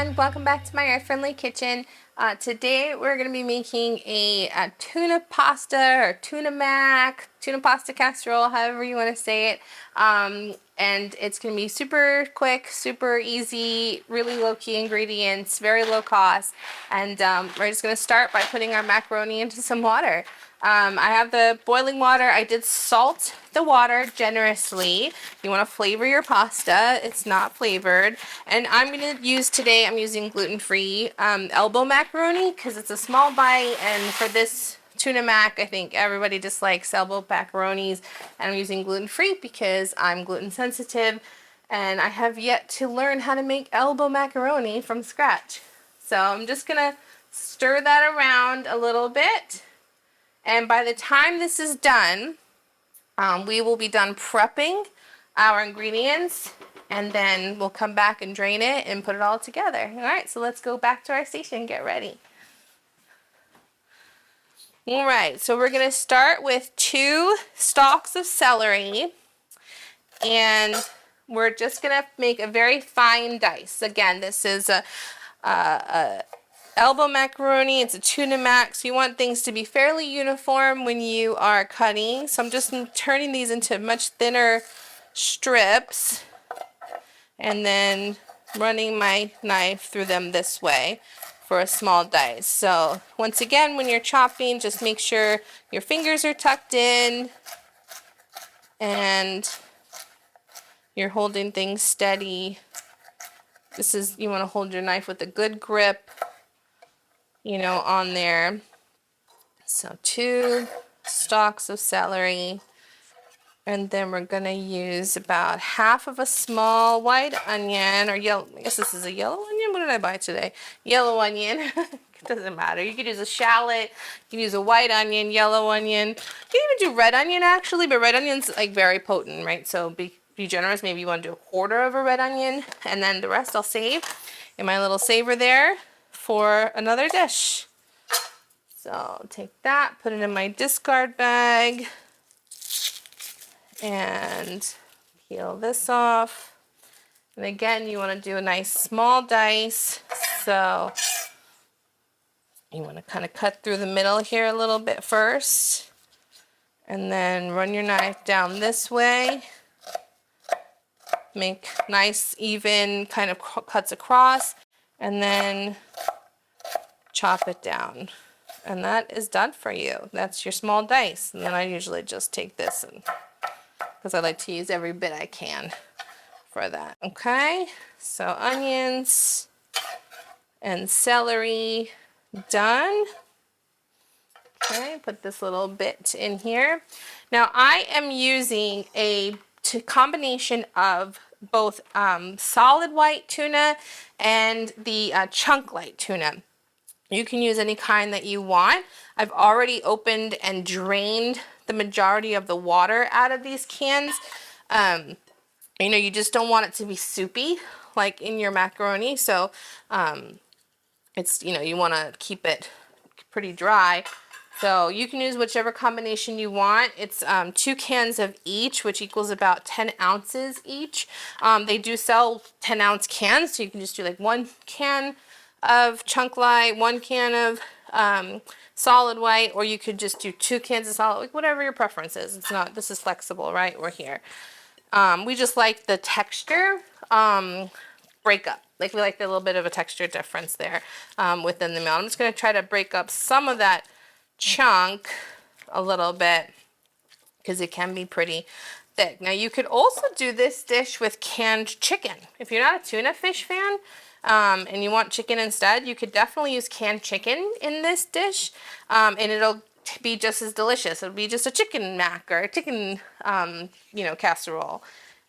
everyone, welcome back to my Earth Friendly Kitchen. Today we're going to be making a tuna pasta or tuna mac, tuna pasta casserole, however you want to say it. And it's going to be super quick, super easy, really low-key ingredients, very low cost. And we're just going to start by putting our macaroni into some water. I have the boiling water. I did salt the water generously. You want to flavor your pasta. It's not flavored. And I'm going to use today, I'm using gluten-free elbow macaroni because it's a small bite. And for this tuna mac, I think everybody just likes elbow macaronis. And I'm using gluten-free because I'm gluten sensitive. And I have yet to learn how to make elbow macaroni from scratch. So I'm just going to stir that around a little bit. And by the time this is done, we will be done prepping our ingredients, and then we'll come back and drain it and put it all together. All right, so let's go back to our station and get ready. All right, so we're going to start with 2 stalks of celery, and we're just going to make a very fine dice. Again, this is a elbow macaroni. It's a tuna mac, so you want things to be fairly uniform when you are cutting. So I'm just turning these into much thinner strips and then running my knife through them this way for a small dice. So once again, when you're chopping, just make sure your fingers are tucked in and you're holding things steady. You want to hold your knife with a good grip, on there. So 2 stalks of celery, and then we're gonna use about half of a small white onion, or yellow, I guess this is a yellow onion. What did I buy today? Yellow onion. It doesn't matter. You could use a shallot, you can use a white onion, yellow onion. You can even do red onion actually, but red onion's like very potent, right? So be generous. Maybe you want to do 1/4 of a red onion, and then the rest I'll save in my little saver there for another dish. So I'll take that, put it in my discard bag, and peel this off. And again, you want to do a nice small dice. So you want to kind of cut through the middle here a little bit first, and then run your knife down this way. Make nice, even kind of cuts across, and then chop it down. And that is done for you. That's your small dice. And then I usually just take this, because I like to use every bit I can for that. Okay, so onions and celery done. Okay, put this little bit in here. Now I am using a combination of both solid white tuna and the chunk light tuna. You can use any kind that you want. I've already opened and drained the majority of the water out of these cans. You just don't want it to be soupy like in your macaroni. So it's, you want to keep it pretty dry. So you can use whichever combination you want. It's 2 cans of each, which equals about 10 ounces each. They do sell 10-ounce cans, so you can just do like 1 can of chunk light, 1 can of solid white, or you could just do 2 cans of solid, like whatever your preference is. This is flexible, right? We're here. We just like the texture break up. Like we like a little bit of a texture difference there within the meal. I'm just going to try to break up some of that chunk a little bit because it can be pretty thick. Now you could also do this dish with canned chicken. If you're not a tuna fish fan, and you want chicken instead, you could definitely use canned chicken in this dish, and it'll be just as delicious. It'll be just a chicken mac or a chicken, casserole.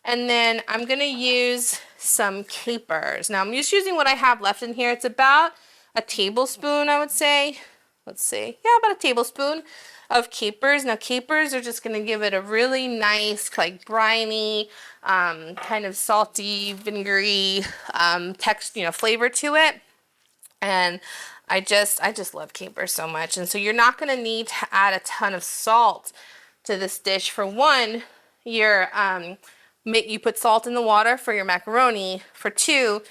And then I'm gonna use some capers. Now I'm just using what I have left in here. It's about a tablespoon, I would say. Let's see, yeah, about a tablespoon of capers. Now capers are just gonna give it a really nice, like briny, kind of salty, vinegary flavor to it. And I just love capers so much. And so you're not gonna need to add a ton of salt to this dish. For one, you put salt in the water for your macaroni. For 2,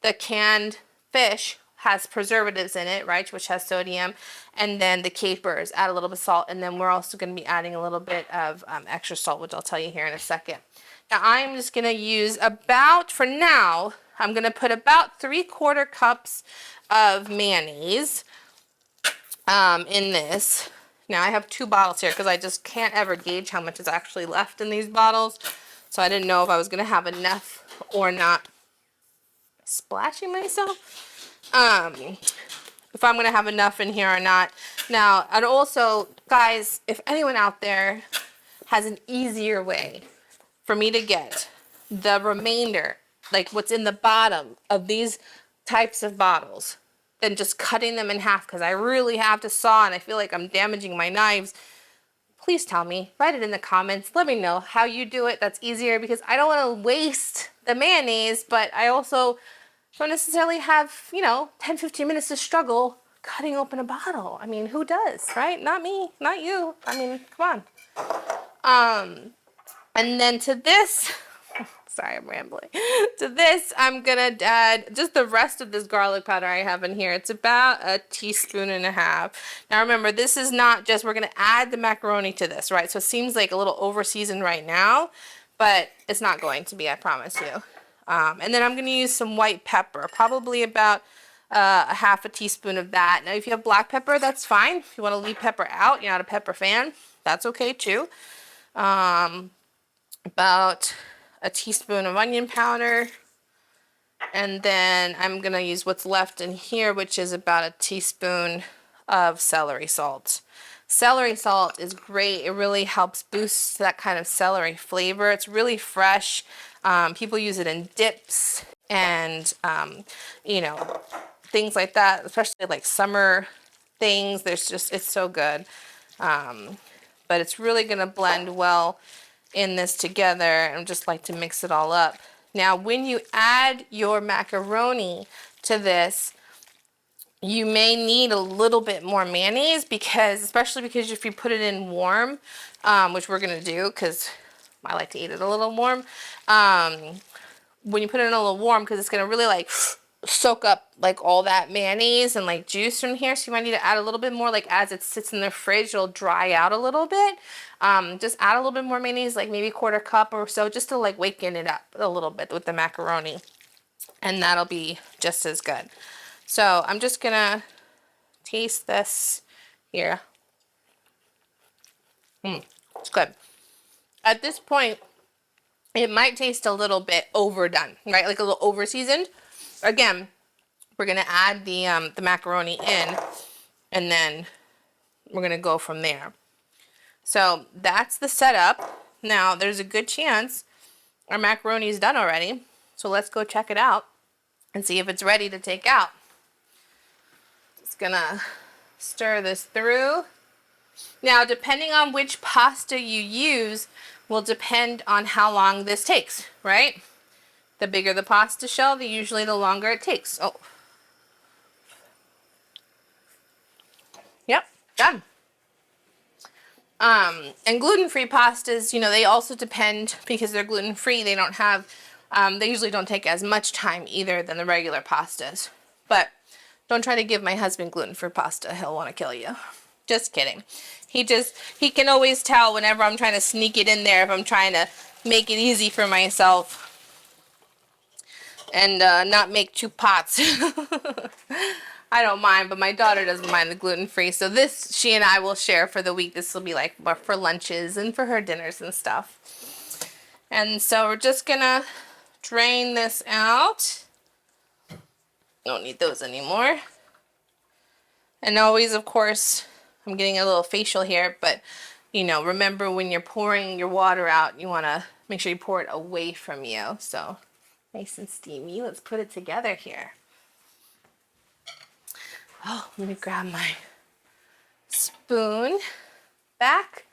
the canned fish has preservatives in it, right, which has sodium, and then the capers, add a little bit of salt, and then we're also going to be adding a little bit of extra salt, which I'll tell you here in a second. Now I'm just going to use about, for now, I'm going to put about 3/4 cups of mayonnaise in this. Now I have 2 bottles here because I just can't ever gauge how much is actually left in these bottles, so I didn't know if I was going to have enough or not. Splashing myself. If I'm gonna have enough in here or not. Now, and also, guys, if anyone out there has an easier way for me to get the remainder, like what's in the bottom of these types of bottles, than just cutting them in half, because I really have to saw and I feel like I'm damaging my knives, please tell me. Write it in the comments. Let me know how you do it. That's easier, because I don't want to waste the mayonnaise, but I also don't necessarily have, 10-15 minutes to struggle cutting open a bottle. I mean, who does, right? Not me, not you. I mean, come on. And then to this, sorry, I'm rambling. To this, I'm gonna add just the rest of this garlic powder I have in here. It's about 1.5 teaspoons. Now remember, this is not just, we're gonna add the macaroni to this, right? So it seems like a little over seasoned right now, but it's not going to be, I promise you. And then I'm going to use some white pepper, probably about 1/2 teaspoon of that. Now, if you have black pepper, that's fine. If you want to leave pepper out, you're not a pepper fan, that's okay too. About 1 teaspoon of onion powder. And then I'm going to use what's left in here, which is about 1 teaspoon of celery salt. Celery salt is great. It really helps boost that kind of celery flavor. It's really fresh. People use it in dips and, things like that, especially like summer things. It's so good. But it's really going to blend well in this together. I just like to mix it all up. Now, when you add your macaroni to this, you may need a little bit more mayonnaise, especially because if you put it in warm, which we're going to do because I like to eat it a little warm. When you put it in a little warm, because it's going to really like soak up like all that mayonnaise and like juice from here. So you might need to add a little bit more, like as it sits in the fridge, it'll dry out a little bit. Just add a little bit more mayonnaise, like maybe 1/4 cup or so, just to like waken it up a little bit with the macaroni. And that'll be just as good. So I'm just going to taste this here. It's good. At this point, it might taste a little bit overdone, right? Like a little over seasoned. Again, we're going to add the macaroni in, and then we're going to go from there. So that's the setup. Now, there's a good chance our macaroni is done already. So let's go check it out and see if it's ready to take out. Just gonna stir this through. Now, depending on which pasta you use will depend on how long this takes, right? The bigger the pasta shell, usually the longer it takes. Oh. Yep, done. And gluten-free pastas, they also depend, because they're gluten-free, they don't have, they usually don't take as much time either than the regular pastas. But don't try to give my husband gluten-free pasta. He'll want to kill you. Just kidding. He can always tell whenever I'm trying to sneak it in there, if I'm trying to make it easy for myself and not make 2 pots. I don't mind, but my daughter doesn't mind the gluten-free. So this, she and I will share for the week. This will be like for lunches and for her dinners and stuff. And so we're just gonna drain this out. Don't need those anymore. And always, of course, I'm getting a little facial here, but remember when you're pouring your water out, you want to make sure you pour it away from you. So nice and steamy. Let's put it together here. Oh, let me grab my spoon back.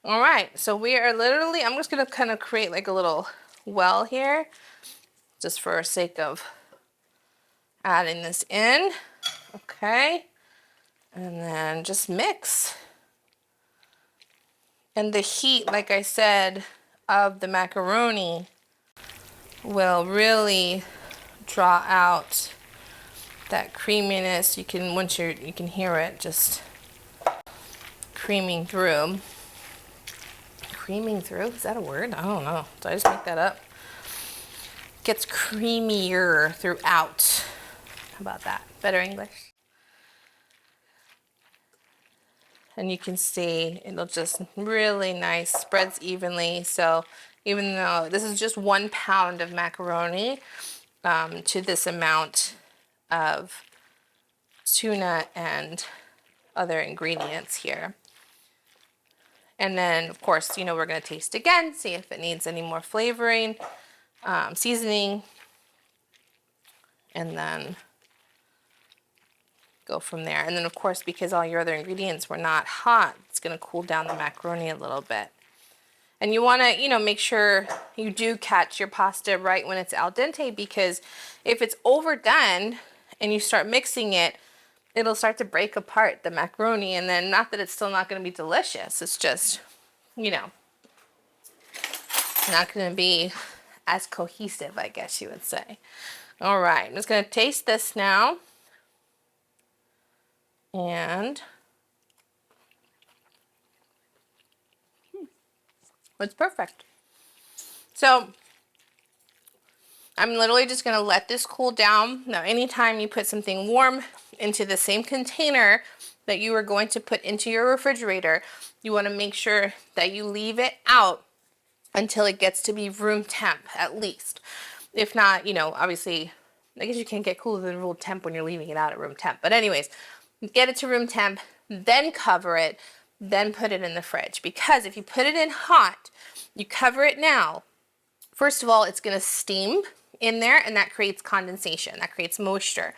All right, so we are literally, I'm just going to kind of create like a little well here, just for sake of adding this in. Okay. And then just mix. And the heat, like I said, of the macaroni will really draw out that creaminess. You can, once you can hear it just creaming through. Creaming through? Is that a word? I don't know. Did I just make that up? Gets creamier throughout. How about that? Better English? And you can see it'll just really nice, spreads evenly. So even though this is just 1 pound of macaroni to this amount of tuna and other ingredients here. And then, of course, you know, we're going to taste again, see if it needs any more flavoring, seasoning, and then go from there. And then, of course, because all your other ingredients were not hot, it's going to cool down the macaroni a little bit. And you want to, you know, make sure you do catch your pasta right when it's al dente, because if it's overdone and you start mixing it, it'll start to break apart the macaroni. And then, not that it's still not going to be delicious, it's just, you know, not going to be as cohesive, I guess you would say. All right, I'm just going to taste this now. And it's perfect. So I'm literally just going to let this cool down. Now, anytime you put something warm into the same container that you are going to put into your refrigerator, you want to make sure that you leave it out until it gets to be room temp at least. If not, you know, obviously, I guess you can't get cooler than room temp when you're leaving it out at room temp. But anyways, get it to room temp, then cover it, then put it in the fridge. Because if you put it in hot, you cover it now, first of all, it's going to steam in there, and that creates condensation, that creates moisture,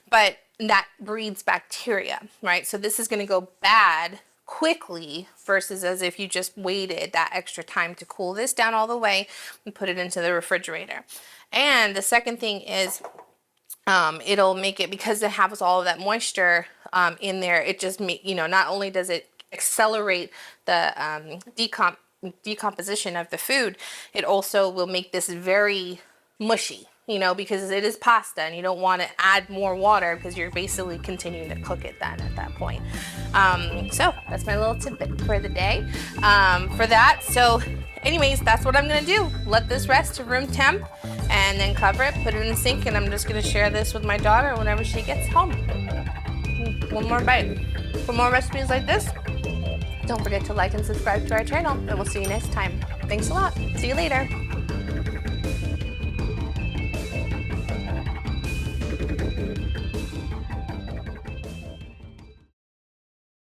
but that breeds bacteria, right? So this is going to go bad quickly versus as if you just waited that extra time to cool this down all the way and put it into the refrigerator. And the second thing is it'll make it, because it has all of that moisture in there, it just, you know, not only does it accelerate the decomposition of the food, it also will make this very mushy, you know, because it is pasta and you don't want to add more water because you're basically continuing to cook it then at that point. So that's my little tidbit for the day for that. So anyways, that's what I'm going to do. Let this rest to room temp and then cover it, put it in the sink, and I'm just going to share this with my daughter whenever she gets home. One more bite. For more recipes like this, don't forget to like and subscribe to our channel, and we'll see you next time. Thanks a lot. See you later.